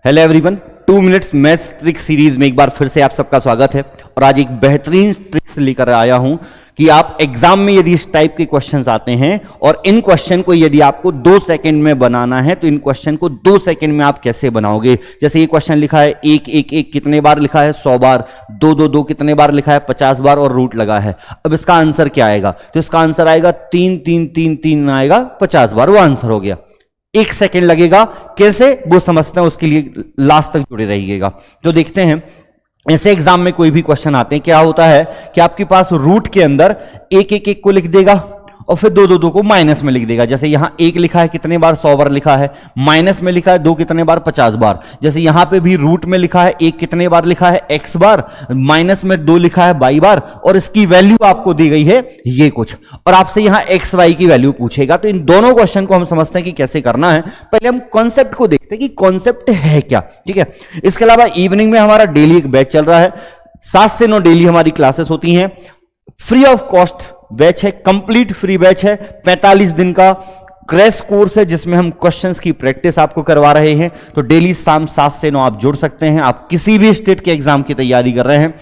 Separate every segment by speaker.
Speaker 1: Hello everyone, 2 minutes maths trick series में एक बार फिर से आप सबका स्वागत है। और आज एक बेहतरीन ट्रिक्स लेकर आया हूं कि आप एग्जाम में यदि इस टाइप के क्वेश्चंस आते हैं और इन क्वेश्चन को यदि आपको 2 सेकंड में बनाना है तो इन क्वेश्चन को 2 सेकंड में आप कैसे बनाओगे। जैसे ये क्वेश्चन लिखा है 1 1 1 कितने बार लिखा है 100 बार, 2 2 2 कितने बार लिखा है 50 बार और रूट लगा है। अब इसका आंसर क्या आएगा? तो इसका आंसर आएगा 3 3 3 3 आएगा 50 बार, वो आंसर हो गया। 1 सेकंड लगेगा, कैसे वो समझते हैं, उसके लिए लास्ट तक जुड़े रहिएगा। तो देखते हैं ऐसे एग्जाम में कोई भी क्वेश्चन आते हैं, क्या होता है कि आपके पास रूट के अंदर 1 1 1 को लिख देगा और फिर 2 2 2 को माइनस में लिख देगा। जैसे यहां 1 लिखा है कितने बार 100 बार लिखा है, माइनस में लिखा है 2 कितने बार 50 बार। जैसे यहां पे भी रूट में लिखा है 1 कितने बार लिखा है x बार, माइनस में 2 लिखा है y बार और इसकी वैल्यू आपको दी गई है ये कुछ, और आपसे यहां x y की वैल्यू पूछेगा। तो इन दोनों क्वेश्चन को हम समझते हैं कि कैसे करना है। पहले हम कॉन्सेप्ट को देखते हैं कि कॉन्सेप्ट है क्या, ठीक है। इसके अलावा इवनिंग में हमारा डेली एक बैच चल रहा है, 7 से 9 डेली हमारी क्लासेस होती हैं। फ्री ऑफ कॉस्ट बैच है, कंप्लीट फ्री बैच है, 45 दिन का क्रैश कोर्स है जिसमें हम क्वेश्चंस की प्रैक्टिस आपको करवा रहे हैं। तो डेली शाम 7 से 9 आप जुड़ सकते हैं। आप किसी भी स्टेट के एग्जाम की तैयारी कर रहे हैं,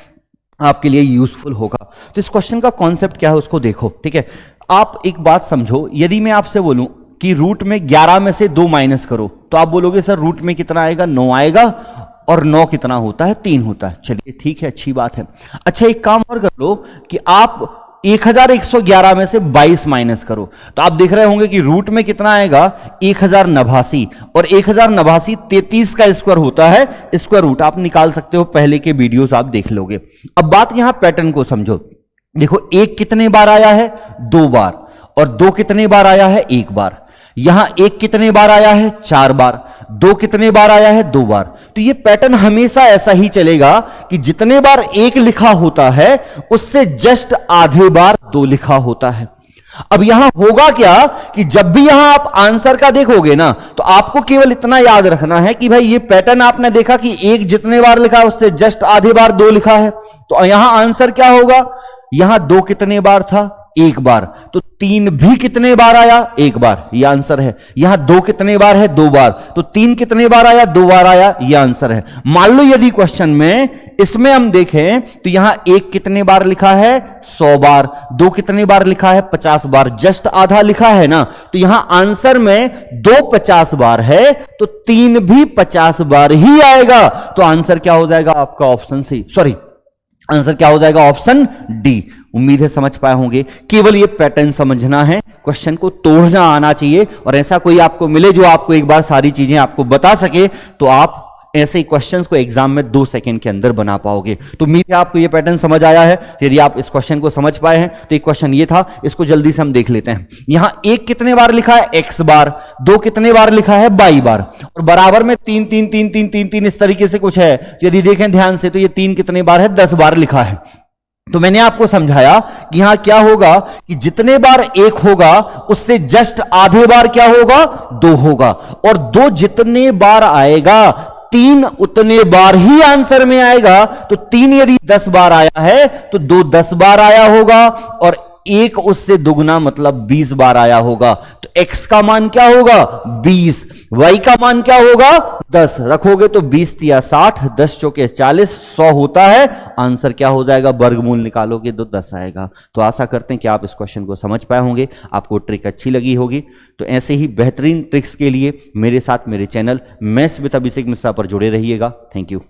Speaker 1: आपके लिए यूजफुल होगा। तो इस क्वेश्चन का कॉन्सेप्ट क्या है उसको देखो, ठीक है। आप एक बात समझो, यदि मैं आपसे बोलूं कि रूट में 11 में से 2 माइनस करो तो आप बोलोगे सर रूट में कितना आएगा, 9 आएगा, और 9 कितना होता है, 3 होता है। चलिए ठीक है, अच्छी बात है। अच्छा एक काम और कर लो कि आप 1111 में से 22 माइनस करो तो आप देख रहे होंगे कि रूट में कितना आएगा 1089, और 1089 33 का स्क्वायर होता है। स्क्वायर रूट आप निकाल सकते हो, पहले के वीडियोस आप देख लोगे। अब बात यहां पैटर्न को समझो। देखो 1 कितने बार आया है 2 बार, और 2 कितने बार आया है 1 बार। यहां 1 कितने बार आया है 4 बार, 2 कितने बार आया है 2 बार। तो ये पैटर्न हमेशा ऐसा ही चलेगा कि जितने बार 1 लिखा होता है उससे जस्ट आधे बार 2 लिखा होता है। अब यहां होगा क्या कि जब भी यहां आप आंसर का देखोगे ना तो आपको केवल इतना याद रखना है कि भाई ये पैटर्न आपने देखा कि 1 जितने बार लिखा है उससे जस्ट आधे बार 2 लिखा है। तो यहां आंसर क्या होगा, यहां 2 कितने बार था 1 बार, तो 3 भी कितने बार आया 1 बार, यह आंसर है। यहां 2 कितने बार है 2 बार, तो 3 कितने बार आया 2 बार आया, यह आंसर है। मान लो यदि क्वेश्चन में इसमें हम देखें तो यहां 1 कितने बार लिखा है 100 बार, 2 कितने बार लिखा है 50 बार, जस्ट आधा लिखा है ना। तो यहां आंसर में 2 50 बार है तो 3 भी 50 बार ही आएगा। तो आंसर क्या हो जाएगा आपका ऑप्शन सी, सॉरी आंसर क्या हो जाएगा ऑप्शन डी। उम्मीद है समझ पाए होंगे। केवल ये पैटर्न समझना है, क्वेश्चन को तोड़ना आना चाहिए, और ऐसा कोई आपको मिले जो आपको एक बार सारी चीजें आपको बता सके तो आप ऐसे क्वेश्चंस को एग्जाम में 2 सेकंड के अंदर बना पाओगे। तो उम्मीद है आपको ये पैटर्न समझ आया है। यदि आप इस क्वेश्चन को समझ पाए हैं तो एक क्वेश्चन ये था, इसको जल्दी से हम देख लेते हैं। यहां 1 कितने बार लिखा है x बार, 2 कितने बार लिखा है y बार, और बराबर में 3 3 3 3 3 3 इस तरीके से कुछ है। यदि देखें ध्यान से तो ये 3 कितने बार है 10 बार लिखा है। तो मैंने आपको समझाया कि यहां क्या होगा कि जितने बार 1 होगा उससे जस्ट आधे बार क्या होगा 2 होगा, और 2 जितने बार आएगा 3 उतने बार ही आंसर में आएगा। तो 3 यदि 10 बार आया है तो 2 10 बार आया होगा, और 1 उससे दुगना मतलब 20 बार आया होगा। तो x का मान क्या होगा 20, y का मान क्या होगा 10। रखोगे तो 20 या 60, 10 चौके 40, 100 होता है। आंसर क्या हो जाएगा, वर्गमूल निकालोगे तो 10 आएगा। तो आशा करते हैं कि आप इस क्वेश्चन को समझ पाए होंगे, आपको ट्रिक अच्छी लगी होगी। तो ऐसे ही बेहतरीन ट्रिक्स के लिए मेरे साथ मेरे channel maths with Abhishek Mishra पर जुड़े रहिएगा। Thank you.